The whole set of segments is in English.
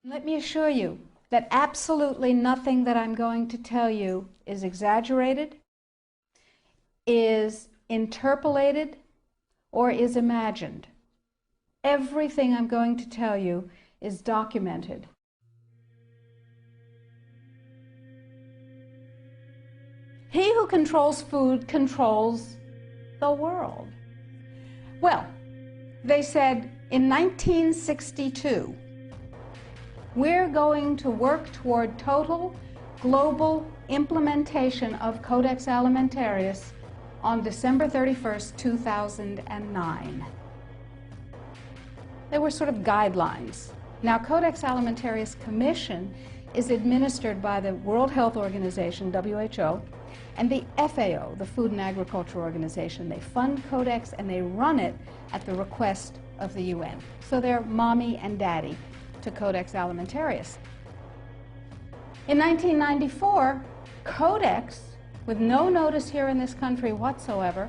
Let me assure you that absolutely nothing that I'm going to tell you is exaggerated, is interpolated, or is imagined. Everything I'm going to tell you is documented. He who controls food controls the world. Well, they said in 1962, we're going to work toward total global implementation of Codex Alimentarius on December 31st, 2009. They were sort of guidelines. Now, Codex Alimentarius Commission is administered by the World Health Organization, WHO, and the FAO, the Food and Agriculture Organization. They fund Codex and they run it at the request of the UN. So they're mommy and daddy to Codex Alimentarius. In 1994, Codex, with no notice here in this country whatsoever,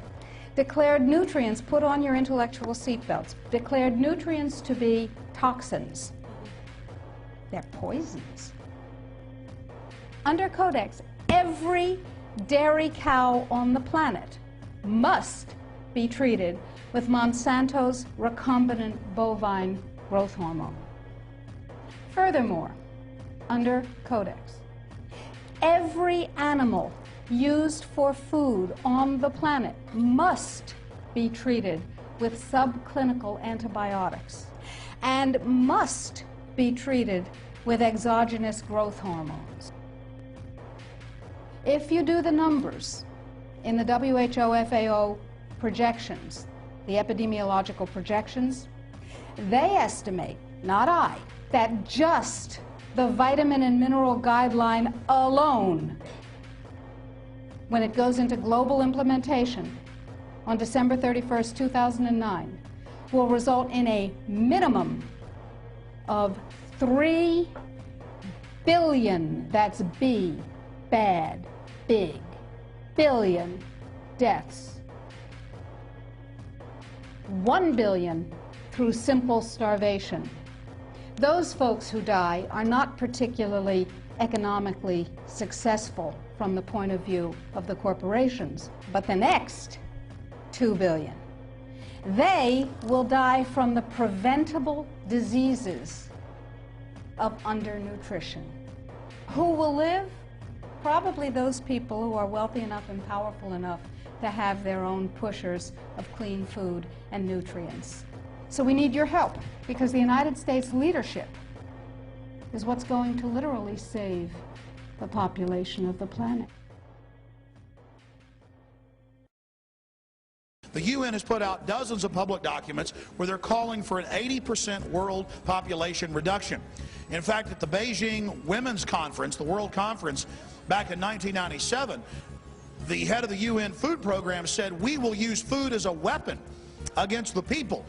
declared nutrients, put on your intellectual seatbelts, declared nutrients to be toxins. They're poisons. Under Codex, every dairy cow on the planet must be treated with Monsanto's recombinant bovine growth hormone. Furthermore, under Codex, every animal used for food on the planet must be treated with subclinical antibiotics and must be treated with exogenous growth hormones. If you do the numbers in the WHO-FAO projections, the epidemiological projections, they estimate, not I, that just the vitamin and mineral guideline alone, when it goes into global implementation on December 31st, 2009, will result in a minimum of 3 billion, that's B, bad, big, billion deaths. 1 billion through simple starvation. Those folks who die are not particularly economically successful from the point of view of the corporations, but the next 2 billion, they will die from the preventable diseases of undernutrition. Who will live? Probably those people who are wealthy enough and powerful enough to have their own pushers of clean food and nutrients. So we need your help, because the United States leadership is what's going to literally save the population of the planet. The UN has put out dozens of public documents where they're calling for an 80% world population reduction. In fact, at the Beijing Women's Conference, the World Conference, back in 1997, the head of the UN Food Program said, "We will use food as a weapon against the people."